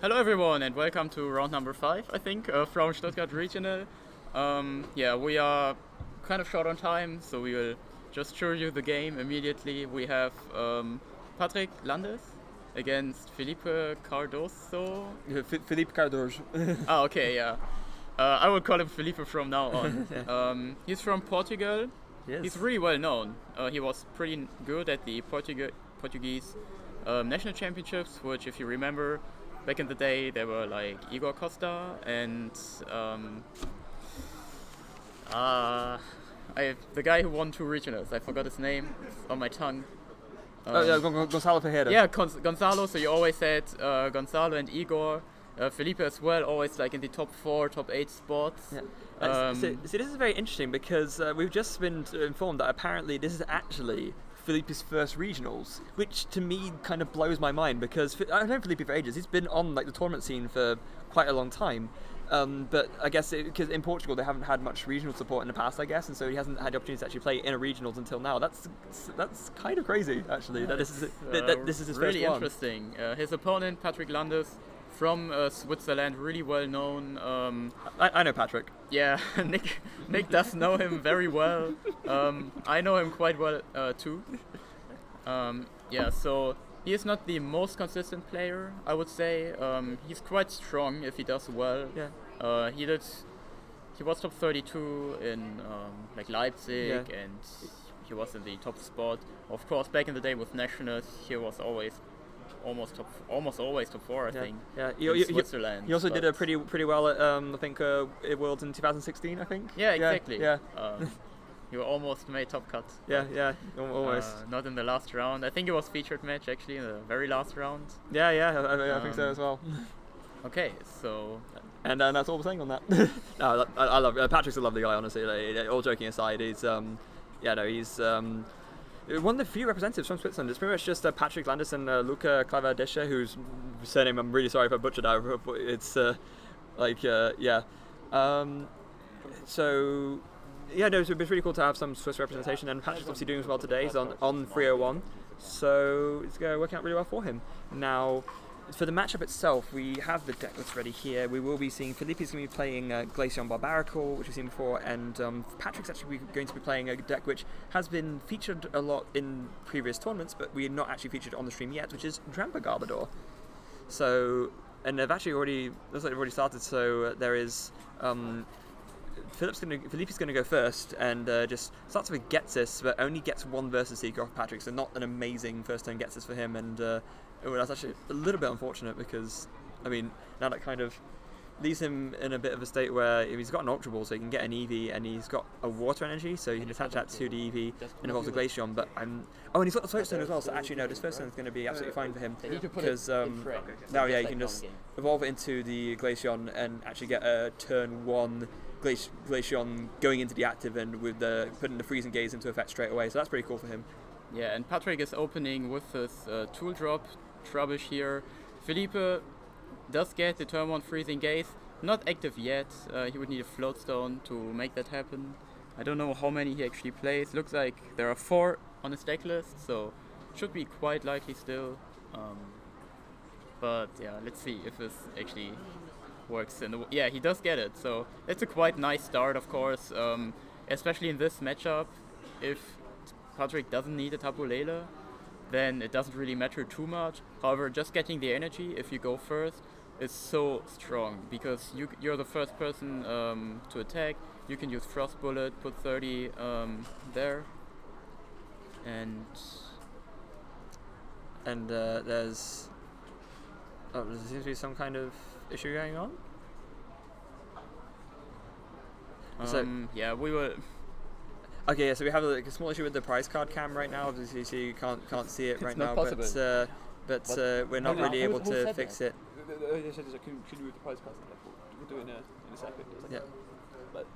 Hello everyone and welcome to round number 5, I think, from Stuttgart Regional. Yeah, we are kind of short on time, so we will just show you the game immediately. We have Patrik Landes against Filipe Cardoso. Filipe Cardoso. Ah, okay, yeah. I will call him Filipe from now on. He's from Portugal. Yes. He's really well known. He was pretty good at the Portuguese national championships, which, if you remember, back in the day, there were like Igor Costa and the guy who won 2 regionals. I forgot his name. It's on my tongue. Gonzalo Ferreira. Yeah, Gonzalo. So you always had Gonzalo and Igor. Filipe as well, always like in the top 4, top 8 spots. Yeah. So this is very interesting because we've just been informed that apparently this is actually Filipe's first regionals, which to me kind of blows my mind because I've known Filipe for ages. He's been on like the tournament scene for quite a long time, but I guess because in Portugal they haven't had much regional support in the past, I guess, and so he hasn't had the opportunity to actually play in a regionals until now. That's kind of crazy, actually. That this is his really first one. Interesting. His opponent, Patrik Landes, from Switzerland, really well known. I know Patrik. Yeah, Nick does know him very well. I know him quite well too. Yeah, so he is not the most consistent player, I would say. He's quite strong if he does well. Yeah. He was top 32 in like Leipzig, Yeah. and he was in the top spot. Of course, back in the day with nationals, he was almost always top 4, I think. Yeah, in Switzerland. He also did a pretty well at I think Worlds in 2016, I think. Yeah, exactly. Yeah. You almost made top cut. Yeah, almost. Not in the last round. I think it was featured match actually in the very last round. Yeah, I think so as well. Okay, so. And that's all we're saying on that. No, I love Patrick's a lovely guy, honestly. Like, all joking aside, he's he's one of the few representatives from Switzerland. It's pretty much just Patrik Landes and Luca Claverdescher, whose surname I'm really sorry if I butchered out. But it's yeah. So yeah, no, so it's really cool to have some Swiss representation, and Patrick's obviously doing as well today. He's on 301, so it's working out really well for him. Now, for the matchup itself, we have the deck list ready here. We will be seeing Filipe's going to be playing Glaceon Barbaracle, which we've seen before, and Patrick's actually going to be playing a deck which has been featured a lot in previous tournaments, but we're not actually featured on the stream yet, which is Drampa Garbodor. So, and they've actually already started. So there is. Filipe's going to go first and just starts with Getsis, but only gets 1 versus Seeker off Patrik, so not an amazing first turn Getsis for him, and that's actually a little bit unfortunate because, I mean, now that kind of leaves him in a bit of a state where he's got an Ultra Ball, so he can get an EV, and he's got a Water Energy, so he can attach that to the EV and evolve the Glaceon, but and he's got the first turn as well, so actually no, this first turn is going to be absolutely fine for him, because now you can just evolve it into the Glaceon and actually get a turn 1 Glaceon going into the active and with putting the Freezing Gaze into effect straight away, so that's pretty cool for him. Yeah, and Patrik is opening with his Tool Drop Trubbish here. Filipe does get the turn 1 Freezing Gaze, not active yet. He would need a Float Stone to make that happen. I don't know how many he actually plays. Looks like there are 4 on his deck list, so should be quite likely still. But yeah, let's see if this actually works yeah, he does get it, so it's a quite nice start, of course, especially in this matchup. If Patrik doesn't need a Tapu Lele, then it doesn't really matter too much. However, just getting the energy if you go first is so strong, because you're the first person to attack. You can use Frost Bullet, put 30 there, and there seems to be some kind of issue going on. Yeah, we will. Okay, yeah, so we have a small issue with the prize card cam right now. Obviously, so you can't see it right now, but we're not really able to fix it. They said, can you move the prize cards? We'll do it in a second. Yeah. But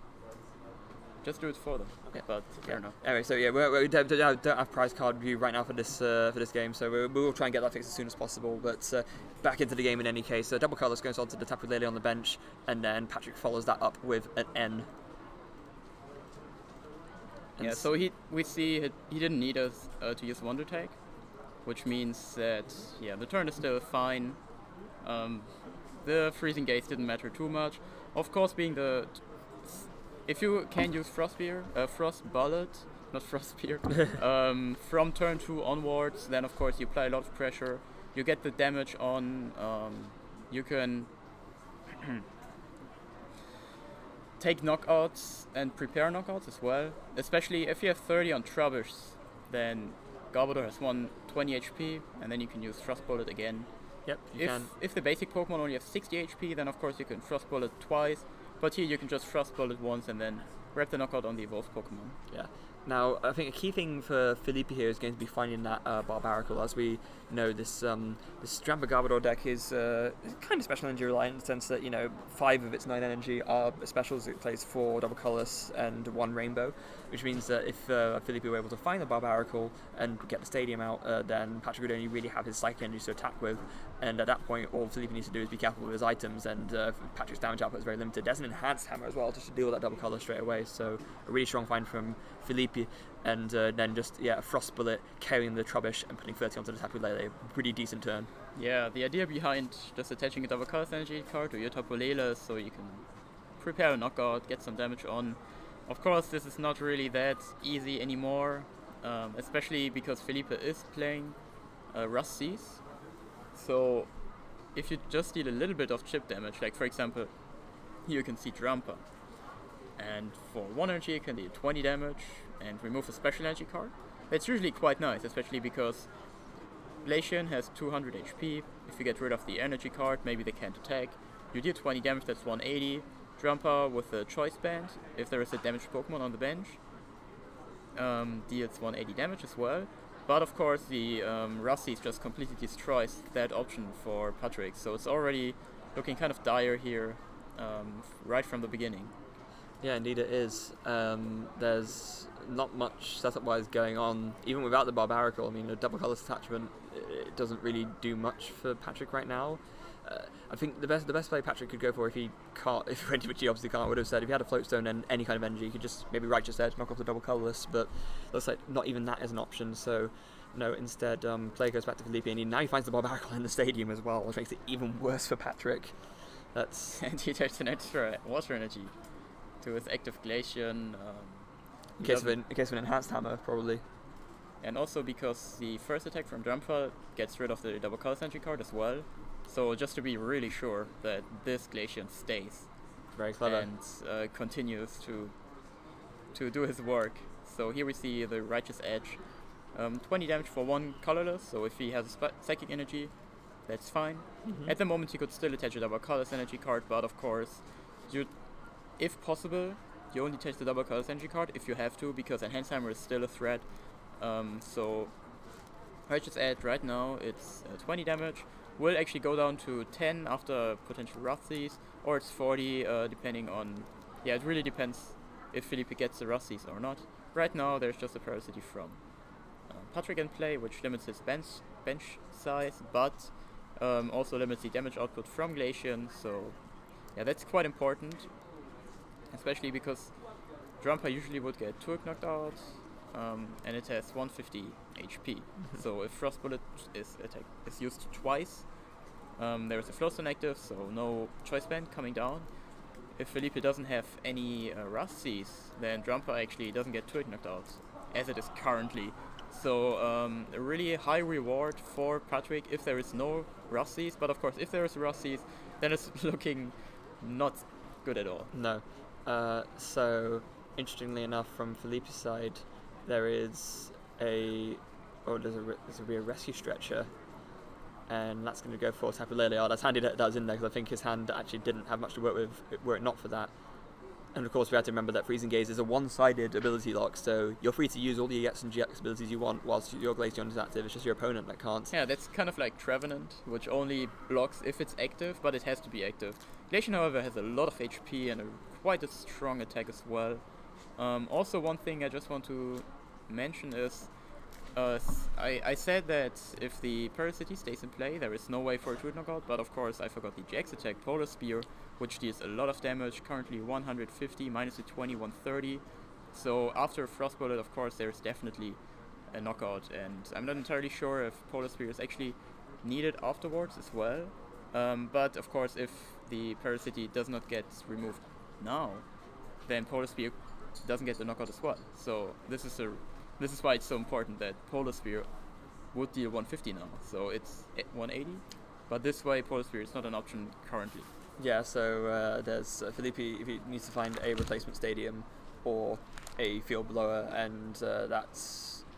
just do it for them. Yeah. But fair enough. Anyway, so yeah, we don't have prize card view right now for this game, so we will try and get that fixed as soon as possible. But back into the game in any case. Double Colours goes on to the Tapu Lele on the bench, and then Patrik follows that up with an N. Yeah, so we see he didn't need us to use Wonder Tag, which means that, yeah, the turn is still fine. The freezing gaze didn't matter too much. Of course, being if you can use Frost Bullet, not Frost Spear, from turn 2 onwards, then of course you apply a lot of pressure. You get the damage on. You can take knockouts and prepare knockouts as well. Especially if you have 30 on Trubbish, then Garbodor has 120 HP, and then you can use Frost Bullet again. Yep, you can. If the basic Pokemon only have 60 HP, then of course you can Frost Bullet twice, but here you can just Frost Bullet once and then grab the knockout on the evolved Pokemon. Yeah. Now, I think a key thing for Filipe here is going to be finding that Barbaracle. As we know, this Drampa Garbodor deck is kind of special energy reliant in the sense that, 5 of its 9 energy are specials. It plays 4 double colorless and 1 rainbow, which means that if Filipe were able to find the Barbaracle and get the stadium out, then Patrik would only really have his psychic energy to attack with, and at that point all Filipe needs to do is be careful with his items, and Patrik's damage output is very limited. There's an enhanced hammer as well just to deal with that double color straight away, so a really strong find from Filipe, and then just a Frost Bullet carrying the Trubbish and putting 30 onto the Tapu Lele. Pretty decent turn. Yeah, the idea behind just attaching a double color energy card to your Tapu Lele is so you can prepare a knockout, get some damage on. Of course, this is not really that easy anymore, especially because Filipe is playing Rusty's. So if you just deal a little bit of chip damage, like for example, here you can see Drampa, and for 1 energy you can deal 20 damage and remove a special energy card. It's usually quite nice, especially because Glaceon has 200 HP. If you get rid of the energy card, maybe they can't attack. You deal 20 damage, that's 180. Drampa with a choice band, if there is a damaged Pokemon on the bench, deals 180 damage as well. But of course the Rusty's just completely destroys that option for Patrik, so it's already looking kind of dire here right from the beginning. Yeah, indeed it is. There's not much setup-wise going on, even without the Barbaracle. I mean, a double colors attachment, it doesn't really do much for Patrik right now. I think the best play Patrik could go for if he can't, which he obviously can't, would have said if he had a float stone and any kind of energy, he could just maybe Righteous Edge, knock off the double colorless, but looks like not even that is an option. So no, instead play goes back to Filipe, and now he finds the Barbaracle in the stadium as well, which makes it even worse for Patrik. That's and he takes an extra water energy to his active Glaceon. In case of an enhanced hammer, probably. And also because the first attack from Drampa gets rid of the double color energy card as well. So just to be really sure that this Glaceon stays. Very clever. And continues to do his work. So here we see the Righteous Edge. 20 damage for 1 colorless, so if he has a psychic energy, that's fine. Mm-hmm. At the moment he could still attach a double colors energy card, but of course, if possible, you only attach the double colors energy card if you have to, because Enhanced Hammer is still a threat. So Righteous Edge right now, it's 20 damage. Will actually go down to 10 after potential Rusty's, or it's 40 depending on... Yeah, it really depends if Filipe gets the Rusty's or not. Right now there's just a Parasity from Patrik in play, which limits his bench size, but also limits the damage output from Glaceon, so yeah, that's quite important, especially because Drampa usually would get Turk knocked out, and it has 150 HP. So if Frost Bullet is used twice, there is a Flowstone active, so no choice band coming down. If Filipe doesn't have any Rusty's, then Drampa actually doesn't get Turk knocked out, as it is currently. So a really high reward for Patrik if there is no Rusty's, but of course if there is Rusty's, then it's looking not good at all. No. So interestingly enough, from Filipe's side, there is there's a rear rescue stretcher, and that's going to go for Tapu Lele. Oh, that's handy that was in there, because I think his hand actually didn't have much to work with were it not for that. And of course we have to remember that Freezing Gaze is a one-sided ability lock, so you're free to use all the EX and GX abilities you want whilst your Glaceon is active. It's just your opponent that can't. Yeah, that's kind of like Trevenant, which only blocks if it's active, but it has to be active. Glaceon, however, has a lot of HP and quite a strong attack as well. Also, one thing I just want to mention is I said that if the Parasity stays in play, there is no way for a Truth Knockout, but of course I forgot the GX attack, Polar Spear, which deals a lot of damage, currently 150, minus the 20, 130. So after Frost Bullet, of course, there's definitely a knockout, and I'm not entirely sure if Polar Spear is actually needed afterwards as well. But of course, if the Parasity does not get removed now, then Polar Spear doesn't get the knockout as well. So this is why it's so important that Polar Spear would deal 150 now. So it's 180. But this way, Polar Spear is not an option currently. Yeah, so there's Filipe, if he needs to find a replacement stadium or a field blower, and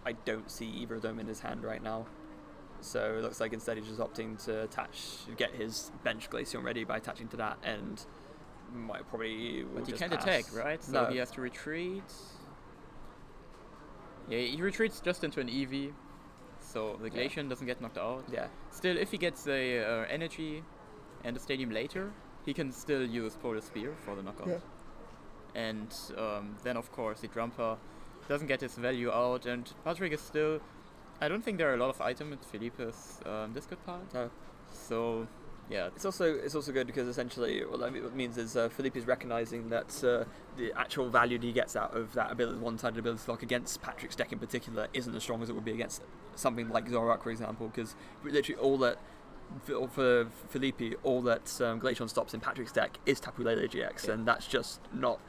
I don't see either of them in his hand right now. So it looks like instead he's just opting to get his bench Glaceon ready by attaching to that, and might probably. But he can't attack, right? So he has to retreat. Yeah, he retreats just into an EV, so the Glaceon doesn't get knocked out. Yeah. Still, if he gets the energy and the stadium later, he can still use Polar Spear for the knockout. Yeah. And then, of course, the Drampa doesn't get his value out, and Patrik is still. I don't think there are a lot of items in Filipe's discard pile. No. So, yeah. It's also good because essentially what it means is Filipe is recognizing that the actual value that he gets out of that one-sided ability lock against Patrik's deck in particular isn't as strong as it would be against something like Zorak, for example, because literally all that. For Filipe, all that Glaceon stops in Patrik's deck is Tapu Lele GX, and that's just not.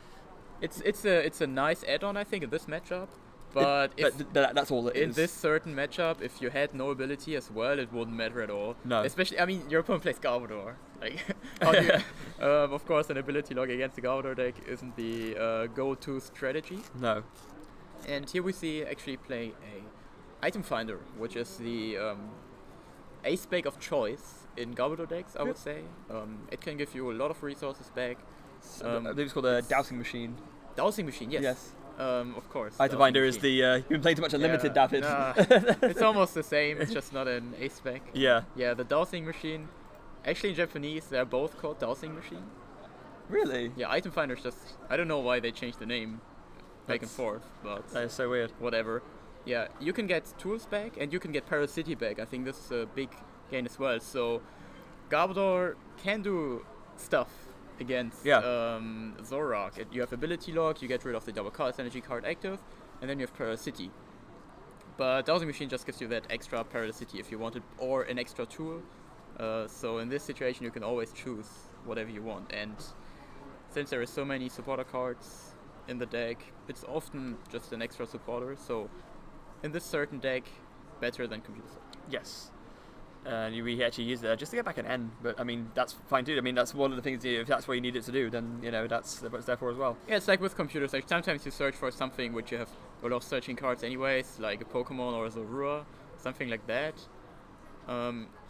It's a nice add-on, I think, in this matchup. But that's all it is. In this certain matchup, if you had no ability as well, it wouldn't matter at all. No. Especially, I mean, your opponent plays Garbodor. Like, how do you, of course, an ability lock against the Garbodor deck isn't the go-to strategy. No. And here we see actually play a item finder, which is the ace bag of choice in Garbodor decks, I would say. It can give you a lot of resources back. I believe it's called a dowsing machine. Dowsing machine, yes. Yes. Of course. Item finder is the you've been playing too much Unlimited, David. Nah, it's almost the same. It's just not an ace spec. Yeah. Yeah, the dowsing machine. Actually, in Japanese, they're both called dowsing machine. Really? Yeah, item finder is just. I don't know why they changed the name back and forth, but that is so weird. Whatever. Yeah, you can get tools back and you can get Parasity back. I think this is a big gain as well. So, Garbodor can do stuff against Zorak. You have ability lock, you get rid of the double colors energy card active, and then you have Parasity. But Dowsing Machine just gives you that extra Parasity if you want it, or an extra tool. So in this situation you can always choose whatever you want, and since there are so many supporter cards in the deck, it's often just an extra supporter, so in this certain deck, better than Computer Set. Yes. We actually use it just to get back an N, but I mean that's fine too. I mean that's one of the things. If that's what you need it to do, then that's what it's there for as well. Yeah, it's like with computers. Like sometimes you search for something which you have a lot of searching cards anyways, like a Pokemon or a Zorua, something like that.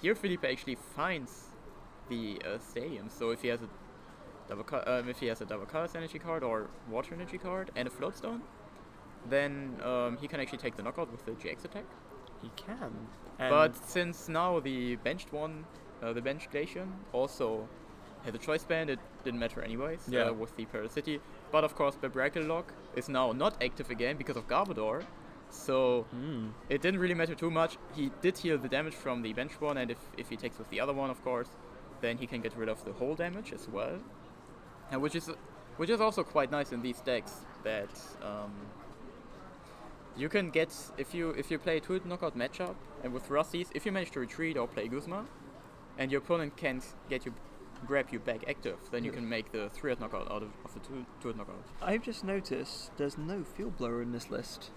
Here Filipe actually finds the stadium. So if he has a double colors energy card or water energy card and a float stone, then he can actually take the knockout with the GX attack. He can. But since now the benched one, the benched Glaceon, also had a choice band, it didn't matter anyways with the Parasity. But of course, Barbaracle lock is now not active again because of Garbodor, so it didn't really matter too much. He did heal the damage from the benched one, and if he takes with the other one, of course, then he can get rid of the whole damage as well. And which is also quite nice in these decks that. You can get, if you play a 2-knockout matchup, and with Rusty's, if you manage to retreat or play Guzma, and your opponent can't grab you back active, then you can make the 3-hit knockout out of the 2-hit knockout. I've just noticed there's no field blower in this list.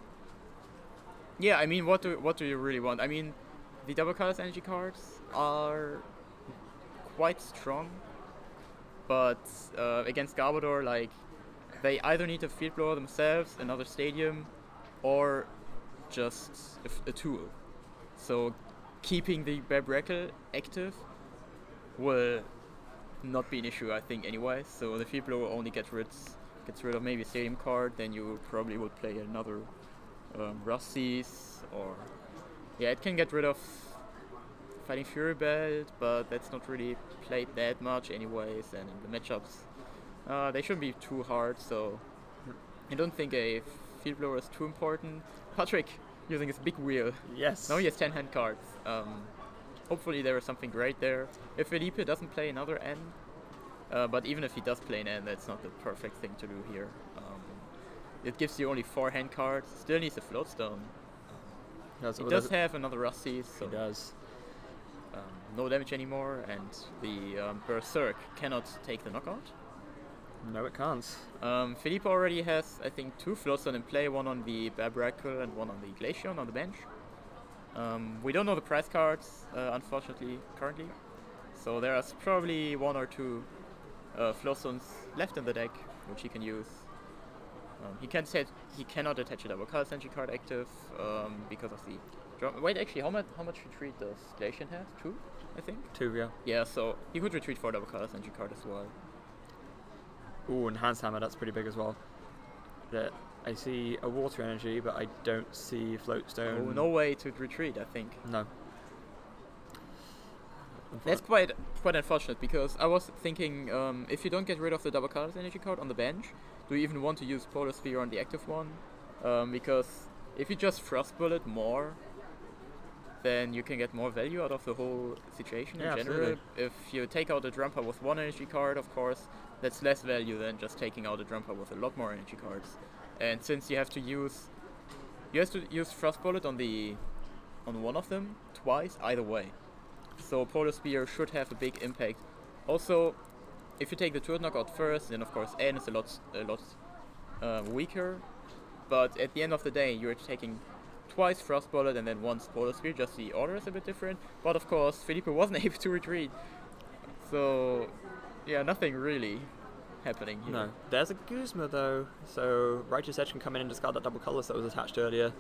Yeah, I mean, what do you really want? I mean, the double colors energy cards are quite strong, but against Garbodor, like, they either need a field blower themselves, another stadium, or just a tool. So keeping the Barbaracle active will not be an issue, I think, anyway. So the field blower only gets rid of maybe a stadium card, then you probably would play another Rusty's, or it can get rid of Fighting Fury Belt, but that's not really played that much anyways, and in the matchups they shouldn't be too hard, so I don't think a field blower is too important. Patrik using his big wheel. Yes. Now he has 10 hand cards. Hopefully there is something great there. If Filipe doesn't play another N, but even if he does play an N, that's not the perfect thing to do here. It gives you only 4 hand cards. Still needs a float stone. He does have another Rusty. So he does. no damage anymore, and the Berserk cannot take the knockout. No, it can't. Filipe already has, I think, 2 Floatstone in play, one on the Barbaracle and one on the Glaceon on the bench. We don't know the prize cards, unfortunately, currently. So there are probably 1 or 2 Floatstones left in the deck, which he can use. He cannot attach a double color Senshi card active because of the Drampa. Wait, actually, how much retreat does Glaceon have? 2, I think? 2, yeah. Yeah, so he could retreat for a double color Senshi card as well. Ooh, Enhanced Hammer, that's pretty big as well. I see a Water Energy, but I don't see Floatstone. Oh, no way to retreat, I think. No. That's quite unfortunate, because I was thinking, if you don't get rid of the double colors energy card on the bench, do you even want to use Polar Sphere on the active one? Because if you just Frost Bullet more, then you can get more value out of the whole situation in general. Absolutely. If you take out a Drampa with 1 energy card, of course, that's less value than just taking out a Drampa with a lot more energy cards. And since you have to use Frost Bullet on one of them twice, either way. So Polar Spear should have a big impact. Also, if you take the turret knockout first, then of course N is a lot weaker. But at the end of the day, you're taking twice Frost Bullet and then once Polar Spear. Just the order is a bit different. But of course, Filipe wasn't able to retreat. So yeah, nothing really happening here. No. There's a Guzma though, so Righteous Edge can come in and discard that double colours that was attached earlier.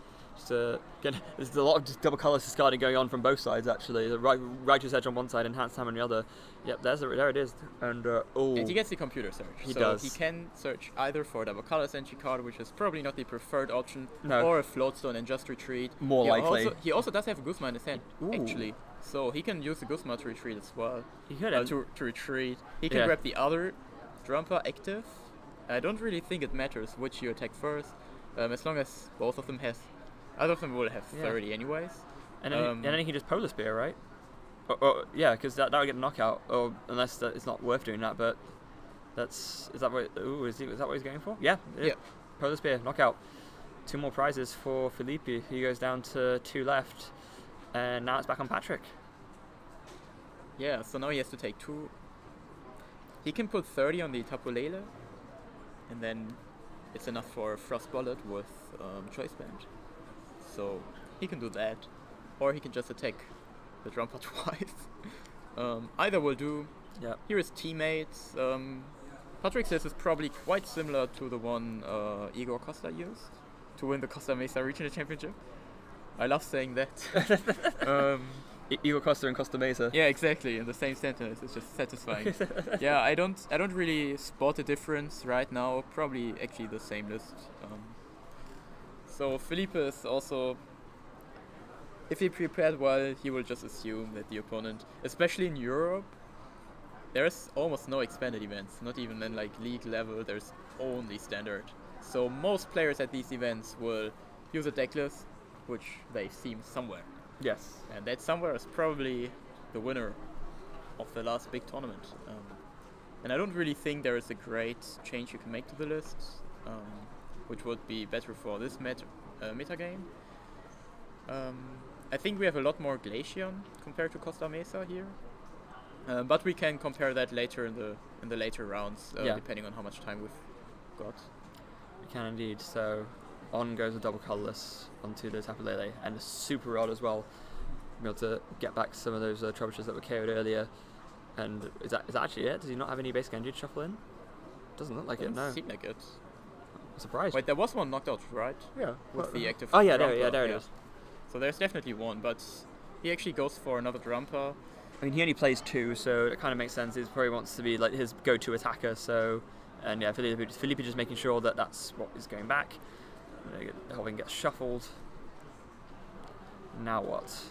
Again, there's a lot of just double colours discarding going on from both sides actually. The Righteous Edge on one side, Enhanced Hammer on the other. Yep, there it is. And and he gets the computer search. He so does. He can search either for a double color Senshi card, which is probably not the preferred option, No. or a Floatstone and just retreat. More likely. He also does have a Guzma in his hand, Ooh. actually. So he can use the Guzma to retreat as well. He could To retreat. He can Yeah. grab the other Drampa active. I don't really think it matters which you attack first, as long as both of them either of them will have 30 anyways. And then he can just Polar Spear, right? Yeah, because that would get a knockout, or unless it's not worth doing that. But is that what he's going for? Yeah, it is. Yeah. Polar Spear, knockout. 2 more prizes for Filipe. He goes down to 2 left, and now it's back on Patrik. Yeah, so now he has to take 2. He can put 30 on the Tapu Lele, and then it's enough for a Frost Bullet with Choice Band. So he can do that, or he can just attack the Drampa twice. Either will do. Yeah. Here is Teammates. Patrik says it's probably quite similar to the one Igor Costa used to win the Costa Mesa Regional Championship. I love saying that. Igor Costa and Costa Mesa. Yeah, exactly. In the same sentence, it's just satisfying. Yeah, I don't really spot a difference right now. Probably actually the same list. So Filipe is also, if he prepared well, he will just assume that the opponent, especially in Europe, there's almost no expanded events. Not even in like league level. There's only standard. So most players at these events will use a deck list, which they've seen somewhere. Yes. And that somewhere is probably the winner of the last big tournament. And I don't really think there is a great change you can make to the list, which would be better for this meta game. I think we have a lot more Glaceon compared to Costa Mesa here. But we can compare that later in the later rounds, depending on how much time we've got. We can indeed. So on goes a double colourless onto the Tapu Lele, and a Super Rod as well. Be able to get back some of those Trebuchets that were KO'd earlier. And is that actually it? Does he not have any basic energy to shuffle in? Doesn't look like it, no. Doesn't seem like it. Surprised. Wait, there was one knocked out, right? Yeah. With the active. Oh yeah, Drampa, there it is. So there's definitely one, but he actually goes for another Drampa. I mean, he only plays 2, so it kind of makes sense. He probably wants to be like his go-to attacker. So, and yeah, Filipe just making sure that that's what is going back. Helping get shuffled. Now what?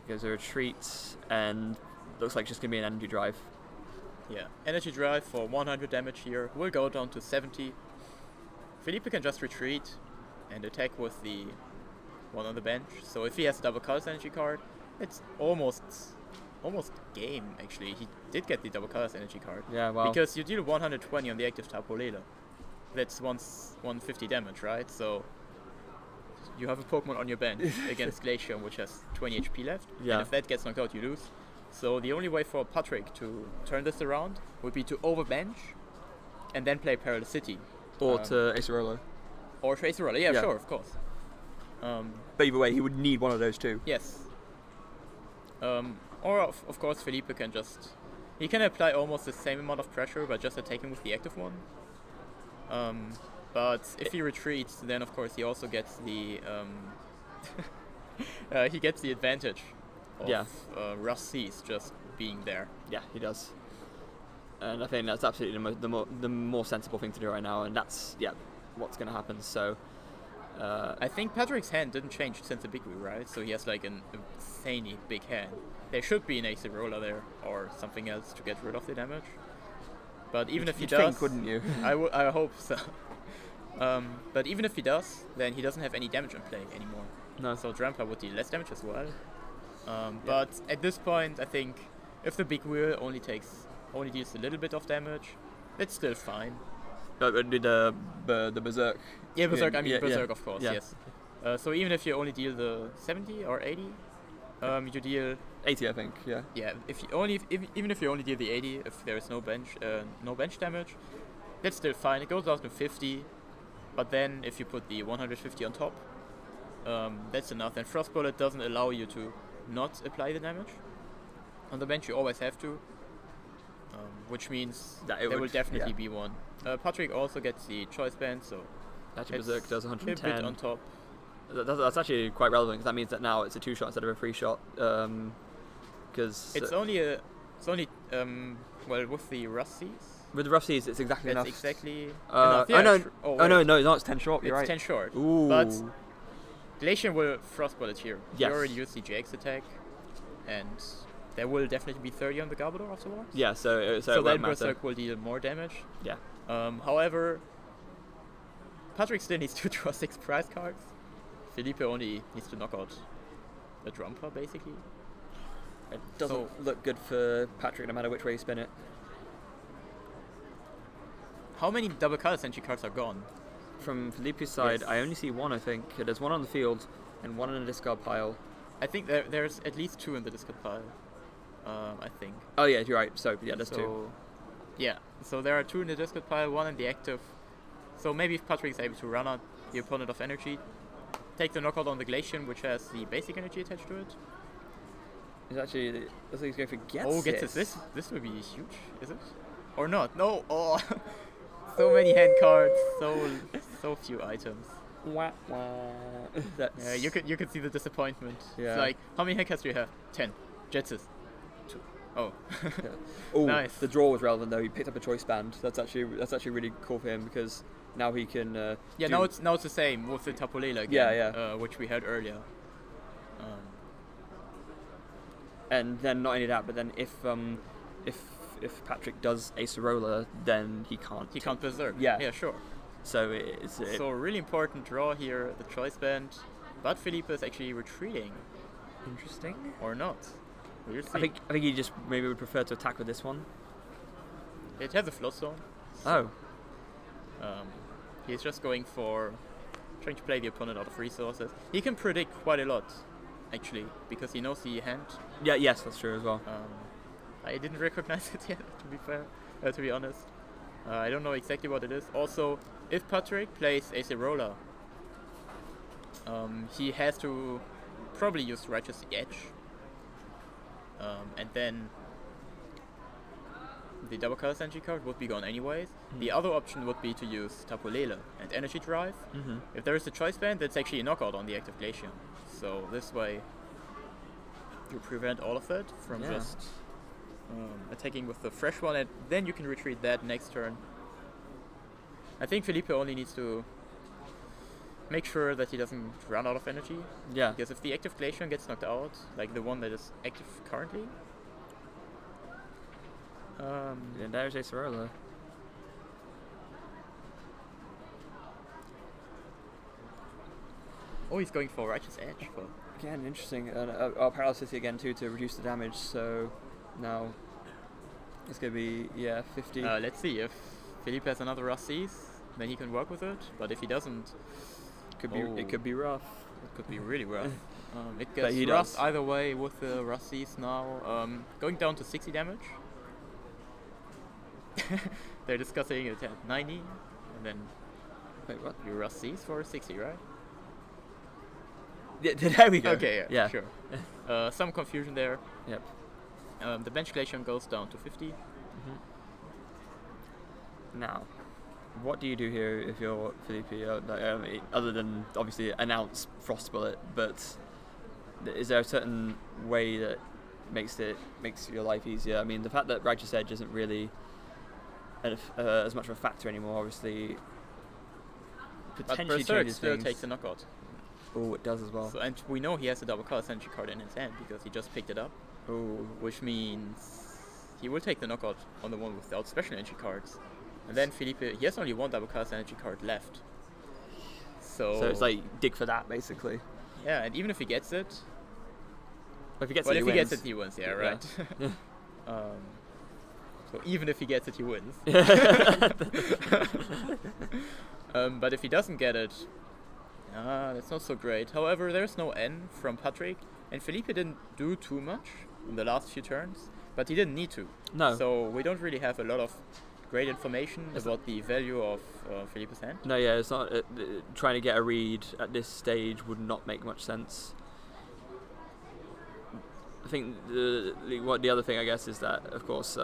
Goes a retreat, and looks like it's just gonna be an energy drive. Yeah, energy drive for 100 damage here. Will go down to 70. Filipe can just retreat and attack with the one on the bench. So if he has a double colors energy card, it's almost game actually. He did get the double colors energy card. Yeah, well. Because you deal 120 on the active Tapu Lele. That's 150 damage, right? So you have a Pokemon on your bench against Glaceon, which has 20 HP left. Yeah. And if that gets knocked out, you lose. So the only way for Patrik to turn this around would be to overbench and then play Paralysity. Or to Acerola. Or to Acerola, yeah, Yeah. sure, of course. But either way, he would need one of those two. Yes. Or of course Filipe can just... He can apply almost the same amount of pressure, but just attacking with the active one. But if he retreats, then of course he also gets the... he gets the advantage of Rust Seas just being there. Yeah, he does. And I think that's absolutely the more sensible thing to do right now, and that's, what's going to happen. So... I think Patrik's hand didn't change since the big wheel, right? So he has like an insanely big hand. There should be an Acerola there or something else to get rid of the damage. But even if he does, think, wouldn't you? I hope so. But even if he does, then he doesn't have any damage in play anymore. No. So Drampa would deal less damage as well. But at this point, I think if the big wheel only deals a little bit of damage, it's still fine. The Berserk. Yeah, Berserk. Berserk, of course. Yeah. Yes. So even if you only deal the 70 or 80, you deal 80, I think. Yeah. Yeah. Even if you only deal the 80, if there is no bench damage, that's still fine. It goes down to 50, but then if you put the 150 on top, that's enough. And Frost Bullet doesn't allow you to not apply the damage. On the bench, you always have to. Which means there will definitely be one. Patrik also gets the choice band, so actually Berserk does a 110 bit on top. That's actually quite relevant because that means that now it's a 2-shot instead of a 3-shot. Because it's only with the Rust Seas. With the Rough Seas, it's exactly that's enough. exactly enough. enough. No, it's 10 short. You're it's right. 10 short. Ooh. But Glaceon will Frost Bullet here. Yes. You already used the GX attack, and there will definitely be 30 on the Garbodor afterwards. Yeah, so it then won't matter. Berserk will deal more damage. Yeah. However, Patrik still needs to draw 6 prize cards. Filipe only needs to knock out a Drampa, basically. It doesn't look good for Patrik no matter which way you spin it. How many double color Senshi cards are gone? From Filipe's side, Yes. I only see one, I think. There's one on the field and one in a discard pile. I think there's at least 2 in the discard pile. I think. Oh, yeah, you're right. So, yeah, there's 2. Yeah, so there are 2 in the discard pile, 1 in the active. So maybe if Patrik is able to run out the opponent of energy, take the knockout on the Glaceon, which has the basic energy attached to it. He's actually, I think he's going for Gets. Oh, gets it. This will be huge, is it? Or not? No. Oh, so many hand cards, so few items. Wah, wah. Yeah, you could see the disappointment. Yeah. It's like, how many hand cards do you have? 10. Jetses. 2. Oh. Yeah. Oh, Nice. The draw was relevant though. He picked up a choice band. That's actually really cool for him because now he can. Yeah, now it's the same with the Tapu Lele again. Yeah. Which we had earlier. And then not only that, but then if Patrik does Acerola, then he can't. He can't Berserk. Yeah. Yeah, sure. So So really important draw here, the choice band. But Filipe is actually retreating. interesting. Or not. We'll see. I think he just maybe would prefer to attack with this one. It has a float zone. Oh. He's just going for trying to play the opponent out of resources. He can predict quite a lot, actually, because he knows the hand. Yeah. Yes, that's true as well. I didn't recognize it yet, to be honest. I don't know exactly what it is. Also, if Patrik plays Acerola, he has to probably use Righteous Edge. And then the double color Senshi card would be gone anyways. The other option would be to use Tapu Lele and Energy Drive. If there is a choice band, that's actually a knockout on the active Glaceon. So this way you prevent all of it from just attacking with the fresh one, and then you can retreat that next turn. I think Filipe only needs to make sure that he doesn't run out of energy. Yeah. Because if the active Glaceon gets knocked out, like the one that is active currently, Yeah, there's Acerola. oh, he's going for Righteous Edge. But Again, interesting. Our Paralysity again too to reduce the damage. So now it's gonna be 50. let's see if Filipe has another Rust Seas, then he can work with it. But if he doesn't, it could be rough. It could be really rough. It But gets he rough does. either way with the Russies now. Going down to 60 damage. They're discussing it at 90, and then Wait, what? you Russies for 60, right? Yeah, there we go. Okay, Yeah. sure. Some confusion there. Yep. The bench Glaceon goes down to 50. Now, what do you do here if you're Filipe? Other than obviously announce Frost Bullet, but is there a certain way that makes your life easier? I mean, the fact that Righteous Edge isn't really as much of a factor anymore, obviously, But potentially Berserk changes still things. takes a knockout. Oh, it does as well. So, and we know he has a double color Sentry card in his hand because he just picked it up, Oh, which means he will take the knockout on the one without special energy cards. And then Filipe, he has only one double color energy card left. So it's like dig for that basically. yeah, and even if he gets it, But if he gets well, it, if he he wins. gets it, he wins. Yeah, Yeah. right. So even if he gets it, he wins. But if he doesn't get it, that's not so great. However, there's no N from Patrik, and Filipe didn't do too much in the last few turns, but he didn't need to. No. So we don't really have a lot of great information about the value of Filipe's hand. No, yeah, it's not. Trying to get a read at this stage would not make much sense. I think the other thing, I guess, is that, of course,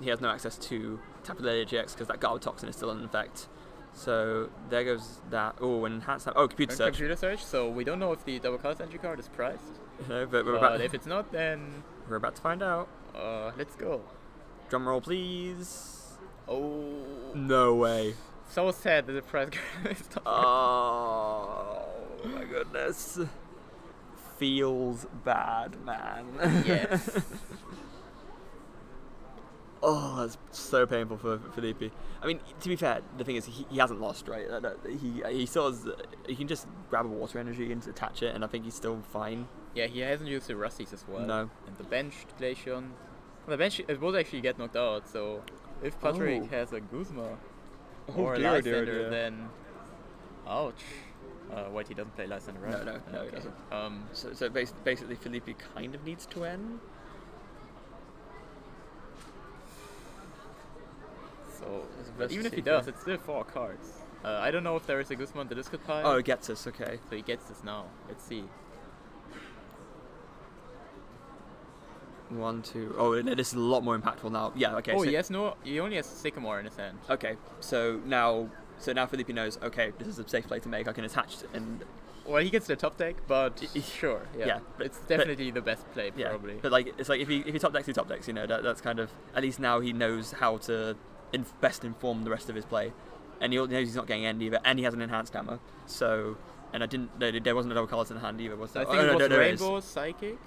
he has no access to Tapu Lele GX because that Garbo Toxin is still in effect. So there goes that. Oh, and enhanced. Oh, computer search. Computer search, so we don't know if the double color entry card is priced. No, but But if it's not, then we're about to find out. let's go. Drum roll, please. Oh, No way. so sad that the price is not. Oh my goodness. Feels bad, man. Yes. Oh, that's so painful for Filipe. I mean, to be fair, the thing is, he hasn't lost, right? He still has, he can just grab a water energy and attach it, and I think he's still fine. Yeah, he hasn't used the Russies as well. No. And the benched Glaceon. Well, the bench, it would actually get knocked out, so if Patrik has a Guzma or a Lysander, then ouch. Wait, he doesn't play Lysander, right? No, he doesn't. So basically, Filipe kind of needs to end. So, but even if he does, it's still 4 cards. I don't know if there is a Guzman that this could pile. Oh, it gets us, okay. So he gets this now. Let's see. 1, 2. Oh, this is a lot more impactful now. Yeah, okay. Oh, so, he only has Sycamore in his hand. Okay, so now Filipe knows, okay, this is a safe play to make. I can attach it and Well, he gets the top deck, but sure, yeah. Yeah, It's definitely the best play, yeah. probably. But like, it's like if he top decks, you know, that's kind of, at least now he knows how to best inform the rest of his play, and he knows he's not getting end either, and he has an enhanced ammo. So, and there wasn't a double colors in the hand either, was So there? I think it was there is. Rainbow, Psychic,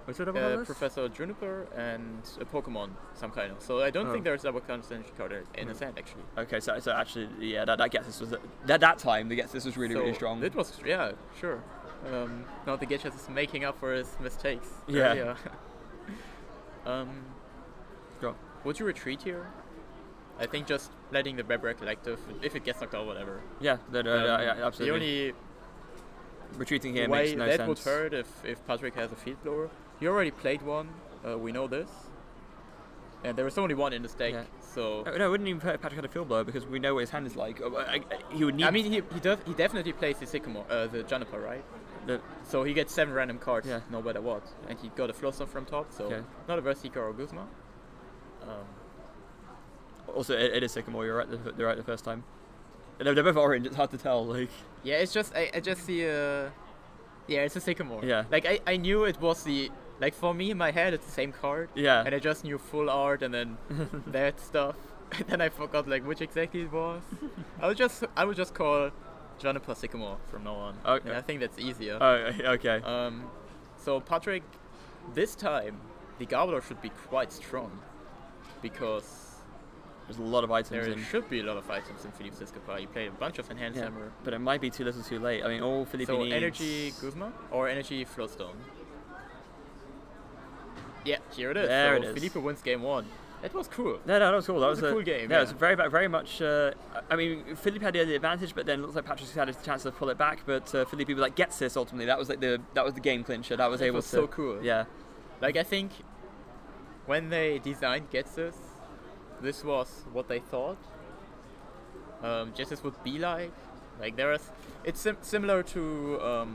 Was there double colors? Professor Juniper, and a Pokemon, some kind of. So I don't think there's double colors energy card in his hand, actually. Okay, so actually, yeah, that Getsus was that time. The Getsus was really So strong. It was, yeah, sure. Now the Getchus is making up for his mistakes. Yeah. earlier. Go. Would you retreat here? I think just letting the Barbaracle active, if it gets knocked out, whatever. Yeah, yeah, absolutely. The only retreating here way makes no that sense. would hurt if Patrik has a field blower. He already played one. We know this. And there was only one in the deck, Yeah. so. No, it wouldn't even hurt Patrik had a field blower because we know what his hand is like. He would need. I mean, he definitely plays the Sycamore, the Juniper, right? So he gets 7 random cards, Yeah. no matter what. And he got a Flossom from top, so Okay. not a Versika or Guzma. Also, it is Sycamore. You're right. They're right the first time. They're both orange. It's hard to tell. Like. Yeah, it's just I just see yeah, it's a Sycamore. Yeah. Like I knew it was the, like, for me in my head it's the same card. Yeah. And I just knew full art and then that stuff. And then I forgot like which exactly it was. I would just call Juniper Sycamore from now on. Okay. And I think that's easier. Oh, okay. So Patrik, this time the Garbodor should be quite strong because There's a lot of items there in. should be a lot of items in Filipe's Escapade. He played a bunch of enhanced hammer. But it might be too little, too late. I mean, all Filipe So needs. energy Guzma or energy Floatstone? Yeah, here it is. There so it is. Filipe wins game 1. That was cool. No, that was cool. That was a cool game. Yeah, it was very much. I mean, Filipe had the advantage, but then it looks like Patrik had a chance to pull it back. But Filipe like gets this ultimately. That was like the game clincher. That was able was to. So cool. Yeah. Like I think when they designed Getsis, this was what they thought Getsis would be like. Like it's similar to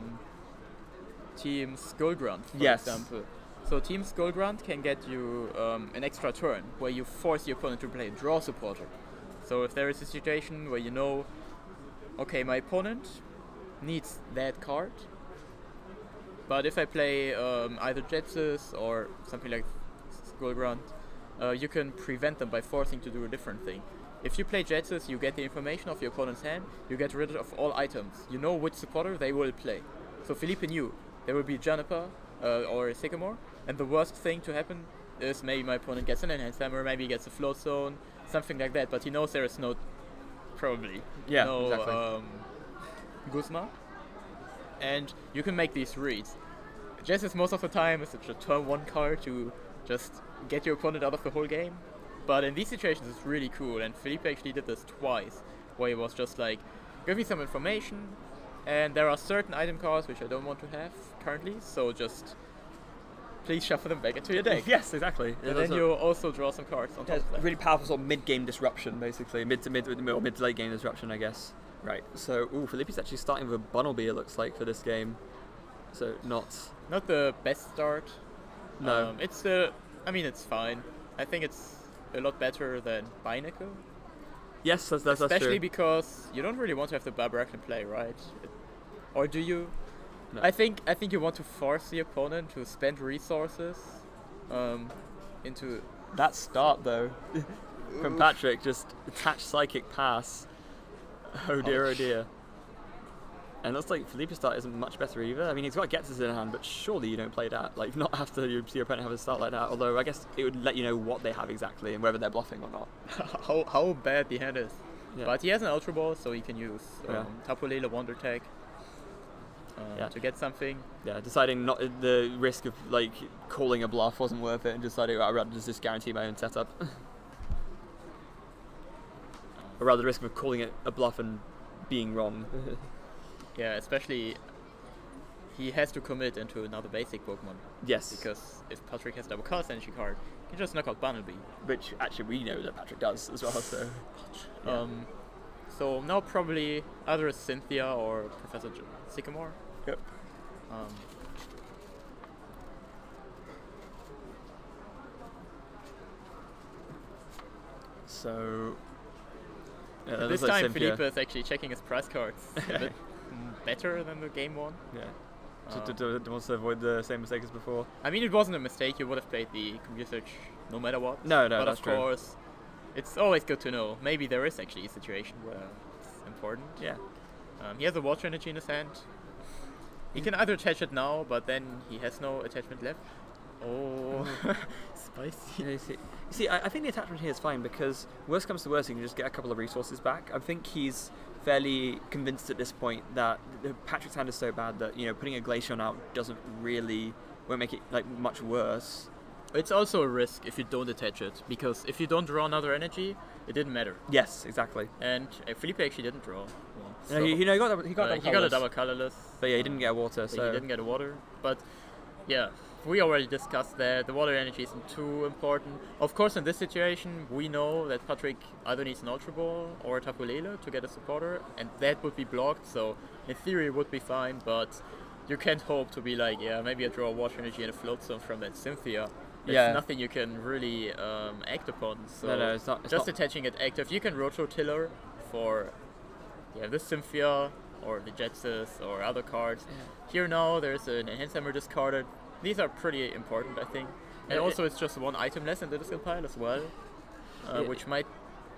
Team Skullgrunt, for example. So Team Skullgrunt can get you an extra turn where you force your opponent to play a draw supporter. So if there is a situation where you know, okay, my opponent needs that card, but if I play either Getsis or something like Skullgrunt, you can prevent them by forcing to do a different thing. If you play Getsis, you get the information of your opponent's hand, you get rid of all items. You know which supporter they will play. So Filipe knew there will be Drampa or Sycamore, and the worst thing to happen is maybe my opponent gets an Enhanced Hammer, maybe he gets a Float Zone, something like that, but he knows there is no, exactly. Guzma, and you can make these reads. Getsis most of the time is a turn 1 card to just get your opponent out of the whole game, but in these situations it's really cool, and Filipe actually did this twice, where he was just like, give me some information, and there are certain item cards which I don't want to have currently, so just please shuffle them back into your deck. Yes, exactly. And then you also draw some cards on top of that. Really powerful sort of mid-game disruption, basically. Mid to late game disruption, I guess. Right. So, Filipe's actually starting with a Bunnelby, it looks like, for this game. So, not the best start. No. It's fine. I think it's a lot better than Barbaracle. Yes, that's true. Especially because you don't really want to have the Barbaracle in play, right? Or do you? No. I think you want to force the opponent to spend resources into that start though from Patrik, just attached Psychic Pass. Oh dear, oh dear. And it looks like Filipe's start isn't much better either. I mean, he's got Getsis in hand, but surely you don't play that. Like, not after you see your opponent have a start like that. Although I guess it would let you know what they have exactly and whether they're bluffing or not. how bad the hand is. Yeah. But he has an Ultra Ball, so he can use Tapu Lele Wonder Tag to get something. Yeah, deciding not the risk of like calling a bluff wasn't worth it, and deciding I'd rather just guarantee my own setup. Or rather, the risk of calling it a bluff and being wrong. Yeah, especially he has to commit into another basic Pokemon. Yes. Because if Patrik has double Color Energy card, he can just knock out Bunnelby. Which actually we know that Patrik does as well. So. Yeah. So now probably either Cynthia or Professor Sycamore. Yep. So this time Filipe is actually checking his prize cards a bit better than the game one. Yeah. Wants to avoid the same mistake as before. I mean, it wasn't a mistake. You would have played the computer search no matter what. No, but that's of course, it's always good to know. Maybe there is actually a situation where it's important. Yeah. He has a Water Energy in his hand. He can either attach it now, but then he has no attachment left. Oh, spicy. Yeah, you see, I think the attachment here is fine because worst comes to worst, you can just get a couple of resources back. I think he's fairly convinced at this point that Patrik's hand is so bad that putting a Glaceon out won't make it like much worse. It's also a risk if you don't attach it, because if you don't draw another energy, it didn't matter. Yes, exactly. And Filipe actually didn't draw one. So he got a double colorless. But yeah, he didn't get a water. So he didn't get a water. But yeah, we already discussed that the water energy isn't too important. Of course, in this situation, we know that Patrik either needs an Ultra Ball or a Tapu Lele to get a supporter, and that would be blocked. So in theory, it would be fine. But you can't hope to be like, maybe I draw a water energy and a float zone from that Cynthia. There's nothing you can really act upon. So no, it's not. Just attaching it active. You can Rototiller for this Cynthia or the Getsis or other cards. Yeah. Here now there's an Enhanced Hammer discarded. These are pretty important, I think. And also it's just one item less in the discard pile as well, which might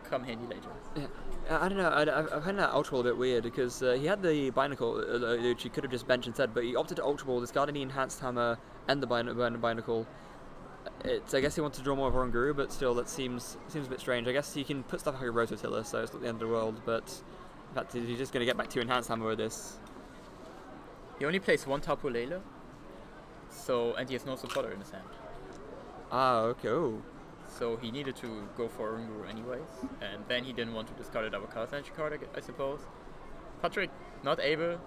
come handy later. Yeah. I don't know, I find that Ultra Ball a bit weird because he had the Binacle, which he could have just benched instead, but he opted to Ultra Ball, discarded the Enhanced Hammer and the Binacle. I guess he wants to draw more of Oranguru, but still that seems a bit strange. I guess he can put stuff like a Rototiller, so it's not the end of the world, but in fact he's just going to get back to Enhanced Hammer with this. He only plays one Tapu Lele, and he has no supporter in his hand. Ah, okay. Oh. so he needed to go for Ringu anyways, and then he didn't want to discard a double Chaos Energy card, I suppose. Patrik not able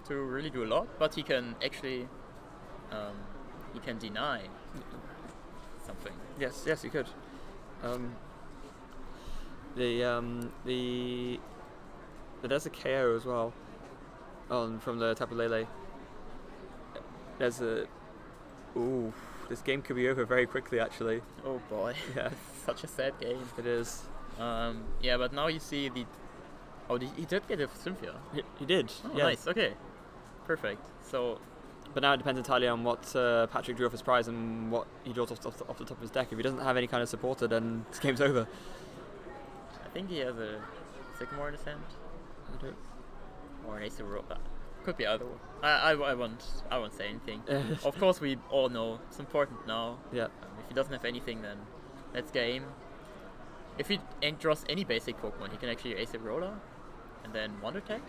to really do a lot, but he can actually he can deny something. Yes, he could. There's a KO as well from the Tapu Lele. There's a... Ooh, this game could be over very quickly, actually. Oh boy. Yeah. Such a sad game. It is. Yeah, but now you see the... Oh, he did get a Cynthia. He did. Oh, yeah. nice. Okay. Perfect. So... But now it depends entirely on what Patrik drew off his prize and what he draws off the top of his deck. If he doesn't have any kind of supporter, then this game's over. I think he has a Sycamore in his hand. I don't... Or an Ace of Rope. Could be either one. I won't say anything. Of course, we all know it's important now. Yeah. If he doesn't have anything, then let's game. If he draws any basic Pokemon, he can actually Ace of Roller, and then Wonder Tag.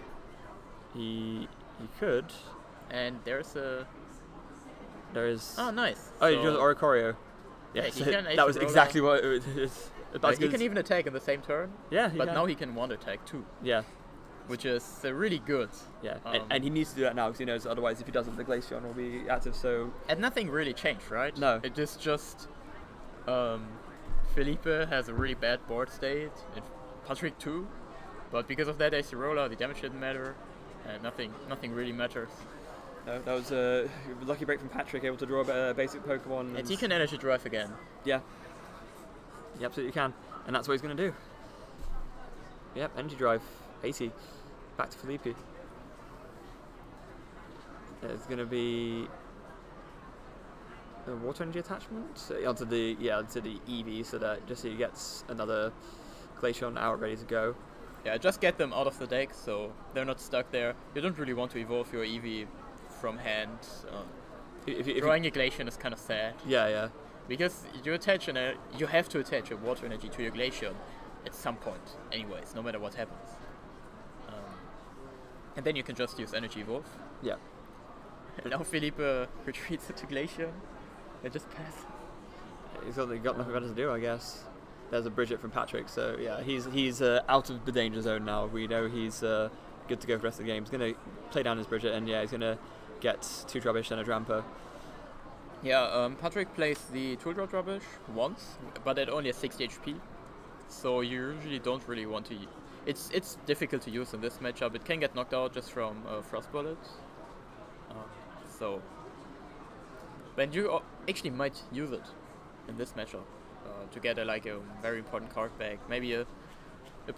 He could. And there is. Oh, nice. Oh, you drew the Oricorio. Yeah, he can Ace that was of Roller. exactly what it is. He can even attack in the same turn. Yeah, but now he can Wonder Tag too. Yeah. Which is really good. Yeah, and he needs to do that now because he knows otherwise if he doesn't, the Glaceon will be active. So and nothing really changed, right? No. It is just Filipe has a really bad board state, and Patrik too. But because of that Ace Roller, the damage didn't matter, and nothing really matters. No, that was a lucky break from Patrik, able to draw a basic Pokemon. And he can Energy Drive again. Yeah. He absolutely can, and that's what he's going to do. Yep, Energy Drive, 80. Back to Filipe. There's going to be a Water Energy attachment onto the EV, so that just so he gets another Glaceon out ready to go. Yeah, just get them out of the deck so they're not stuck there. You don't really want to evolve your EV from hand. Drawing a Glaceon is kind of sad. Yeah. Because you have to attach a Water Energy to your Glaceon at some point, anyways, no matter what happens. And then you can just use Energy Evolve. Yeah. And now Filipe retreats into Glaceon and just passes. He's got nothing better to do, I guess. There's a Bridget from Patrik, so yeah, he's out of the danger zone now. We know he's good to go for the rest of the game. He's going to play down his Bridget, and yeah, he's going to get 2 Rubbish and a Drampa. Yeah, Patrik plays the 2-drop Rubbish once, but at only a 60 HP. So you usually don't really want to... It's difficult to use in this matchup. It can get knocked out just from Frost Bullets. So... When you actually might use it in this matchup to get a very important card back. Maybe a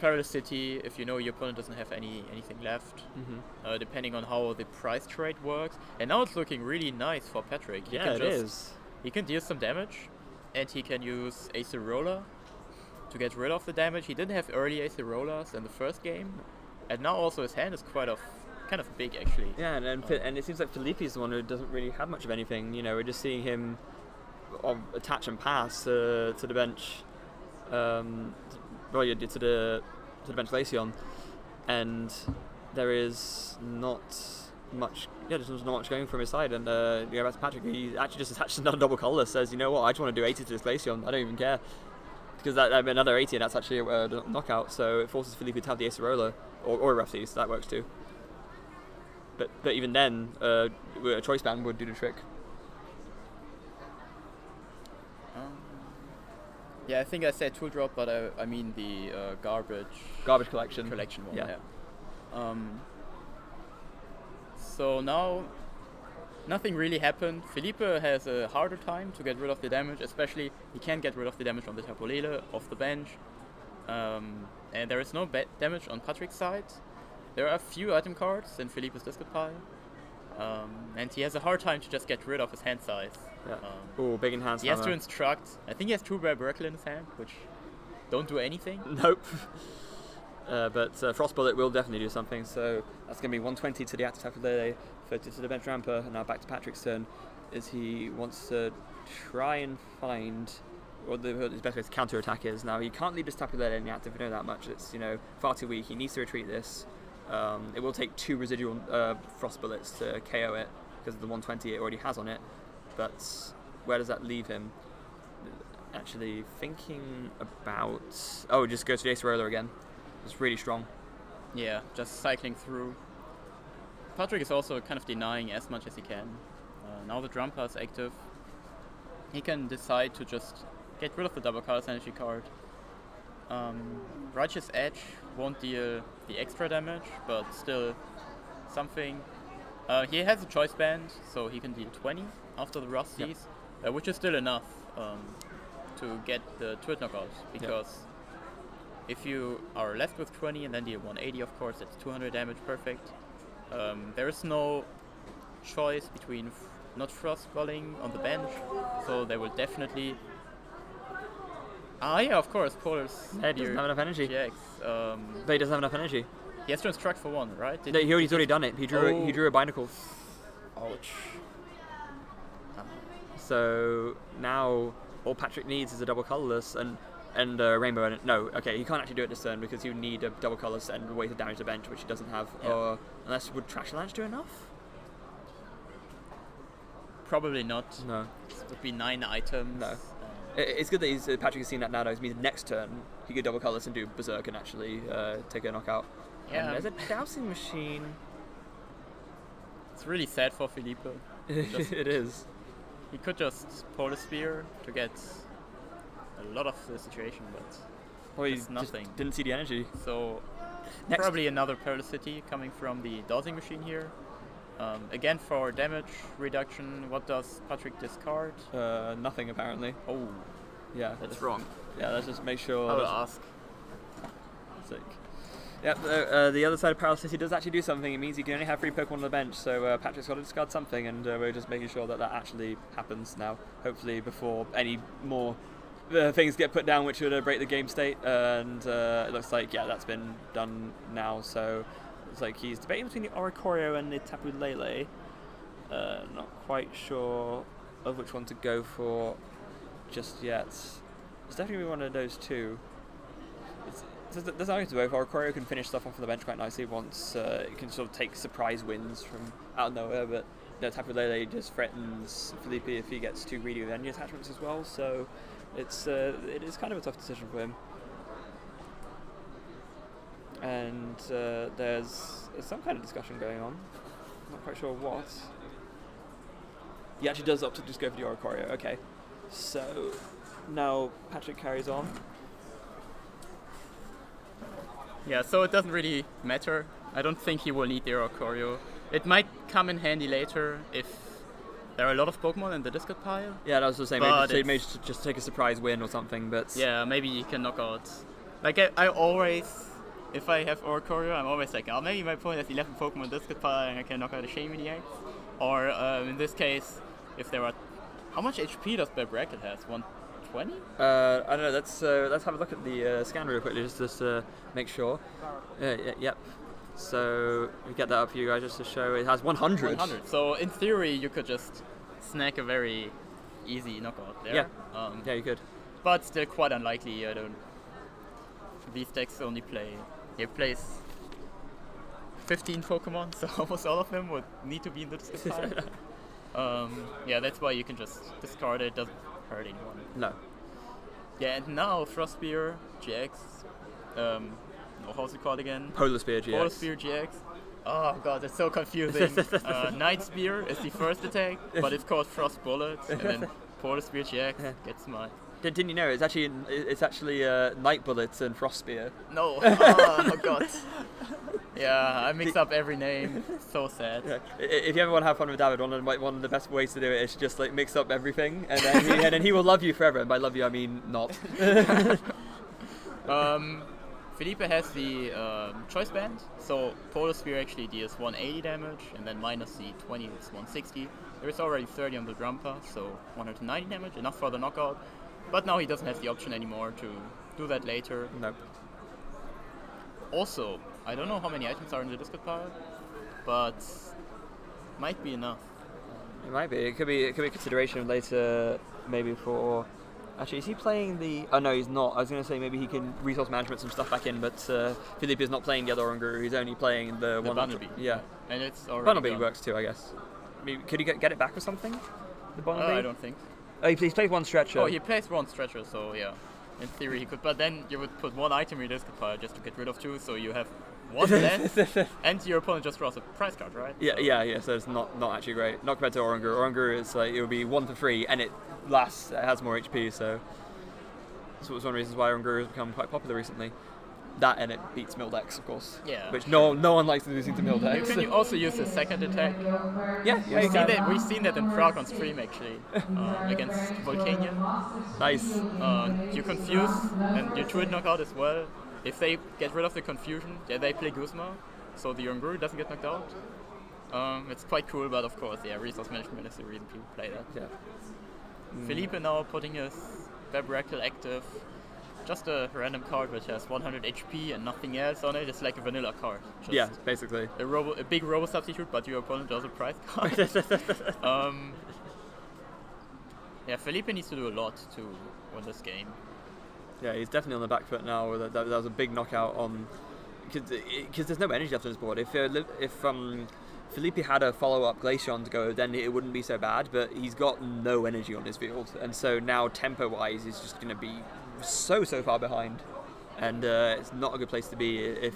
Perilous City if you know your opponent doesn't have anything left. Mm-hmm. Depending on how the price trade works. And now it's looking really nice for Patrik. Yeah, it is. He can deal some damage, and he can use Ace Roller to get rid of the damage. He didn't have early Ace Rollers in the first game, and now also his hand is kind of big actually. Yeah, and it seems like Filipe is the one who doesn't really have much of anything. You know, we're just seeing him attach and pass to the bench. To the bench Glaceon, and there is not much. Yeah, there's not much going from his side. And back to Patrik, he actually just attached another double colour. Says, you know what, I just want to do 80 to this Glaceon. I don't even care because that another 80, and that's actually a knockout. So it forces Filipe to have the Ace Roller or a Rough Seas. That works too. But even then, a Choice Band would do the trick. Yeah, I think I said 2-drop, but I mean the garbage collection one. Yeah. So now nothing really happened. Filipe has a harder time to get rid of the damage, especially he can't get rid of the damage on the Tapu Lele off the bench, and there is no damage on Patrik's side. There are a few item cards in Filipe's discard pile, and he has a hard time to just get rid of his hand size. Yeah. Big enhanced. He has to instruct. I think he has 2 Barbaracle in his hand, which don't do anything. Nope. But Frost Bullet will definitely do something. So that's going to be 120 to the active Tapu Lele, 30 to the bench Drampa, and now back to Patrik's turn, as he wants to try and find what his best way to counter attack is. Now he can't leave his Tapu Lele in the active. We know that much. It's far too weak. He needs to retreat this. It will take 2 residual Frost Bullets to KO it because of the 120 it already has on it. But where does that leave him? actually thinking about... Oh, just go to the Ace Roller again. It's really strong. Yeah, just cycling through. Patrik is also kind of denying as much as he can. Now the Drampa is active. He can decide to just get rid of the double colors energy card. Righteous Edge won't deal the extra damage, but still something. He has a choice band, so he can deal 20 after the Rusties, which is still enough to get the Twit knockout, because if you are left with 20 and then deal 180, of course, that's 200 damage, perfect. There is no choice between not Frostballing on the bench, so they will definitely... yeah, of course, Polar's... Yeah, he doesn't have enough energy. GX. But he doesn't have enough energy. He has to instruct for one, right? No, he's already done it. He drew a Binacle. Ouch. So now all Patrik needs is a double colorless and rainbow. No, okay, he can't actually do it this turn because you need a double colorless and a way to damage the bench, which he doesn't have. Or unless would Trash Lance do enough? Probably not. No. It would be 9 items. No. It's good that Patrik has seen that now. Though, it means next turn he could double colorless and do Berserk and actually take a knockout. Yeah. And there's a Dowsing Machine. It's really sad for Filipe. It is. He could just Polar Spear to get a lot of the situation, but Just nothing. Didn't see the energy. So Next. probably another Paracity coming from the Dowsing Machine here. Again, for damage reduction, what does Patrik discard? Nothing apparently. Oh, Yeah, that's wrong. Yeah, let's just make sure. I will ask. Sick. Yeah, the other side of Paracity does actually do something. It means you can only have 3 Pokemon on the bench, so Patrik's got to discard something, and we're just making sure that actually happens now. Hopefully before any more things get put down which would break the game state, and it looks like, that's been done now, so it's like he's debating between the Oricorio and the Tapu Lele. Not quite sure of which one to go for just yet. It's definitely one of those two. There's argument to both. Oricorio can finish stuff off on the bench quite nicely once it can sort of take surprise wins from out of nowhere, but Tapu Lele just threatens Filipe if he gets too greedy with any attachments as well, so it is kind of a tough decision for him. And there's some kind of discussion going on. Not quite sure what. He actually does opt to just go for the Oricorio. Okay, so now Patrik carries on. Yeah, so it doesn't really matter. I don't think he will need the Oricorio. It might come in handy later if there are a lot of Pokemon in the discard pile. Yeah, that was the same. Maybe just take a surprise win or something, but... Yeah, maybe you can knock out... Like, I always... If I have Oricorio, I'm always like, maybe my opponent has 11 Pokemon in discard pile and I can knock out a Shaymin EX. Or, in this case, if there are... How much HP does Barbaracle has? 120? I don't know. Let's have a look at the scan real quickly just to make sure. Yep. So we get that up for you guys just to show it has 100. 100. So in theory, you could just snack a very easy knockout there. Yeah. Yeah, you could. But still quite unlikely. I don't. These decks only play. He plays 15 Pokemon, so almost all of them would need to be in the discard pile. Yeah, that's why you can just discard it. Doesn't hurt anyone. No. Yeah, and now Frostbeer GX. How's it called again? Polar Spear GX. Polar Spear GX. Oh god, that's so confusing. Night Spear is the first attack, but it's called Frost Bullet, and then Polar Spear GX gets my... Didn't you know it's actually Night Bullets and Frost Spear? No. Oh god. Yeah, I mix up every name. So sad. Yeah. If you ever want to have fun with David, one of the best ways to do it is just like mix up everything, and then he will love you forever. And by love you, I mean not. Filipe has the choice band, so Polar Spear actually deals 180 damage, and then minus the 20, it's 160. There is already 30 on the Drampa, so 190 damage, enough for the knockout. But now he doesn't have the option anymore to do that later. Nope. Also, I don't know how many items are in the discard pile, but might be enough. It might be. It could be a consideration later, maybe for... Actually, is he playing the... Oh, no, he's not. I was going to say maybe he can resource management some stuff back in, but Filipe is not playing the other Oranguru. He's only playing the one... Bunnelby. Yeah. And it's already Bunnelby gone. works too, I guess. I mean, could he get it back or something? The Bunnelby? I don't think. Oh, he plays one stretcher. Oh, he plays one stretcher, so yeah. In theory he could, but then you would put one item in your discard pile just to get rid of 2, so you have one less, and your opponent just draws a prize card, right? Yeah, so. yeah. So it's not actually great. Not compared to Oranguru. Oranguru is like it would be 1 for free, and it has more HP. So it's one of the reasons why Oranguru has become quite popular recently. That and it beats mill decks, of course. Yeah. Which no one likes losing to mill decks. You can also use the second attack. Yeah, We've seen that in Prague on stream actually, against Volcania. Nice. You confuse and you Druid knockout as well. If they get rid of the confusion, yeah, they play Guzma, so the Oranguru doesn't get knocked out. It's quite cool, but of course, yeah, resource management is the reason people play that. Yeah. Filipe now putting his Barbaracle active. Just a random card which has 100 HP and nothing else on it. It's like a vanilla card. Just yeah, basically. A big robo substitute, but your opponent does a prize card. Yeah, Filipe needs to do a lot to win this game. Yeah, he's definitely on the back foot now. That was a big knockout on because there's no energy left on his board. If Filipe had a follow-up Glaceon to go, then it wouldn't be so bad. But he's got no energy on his field, and so now tempo-wise, he's just going to be so far behind, and it's not a good place to be if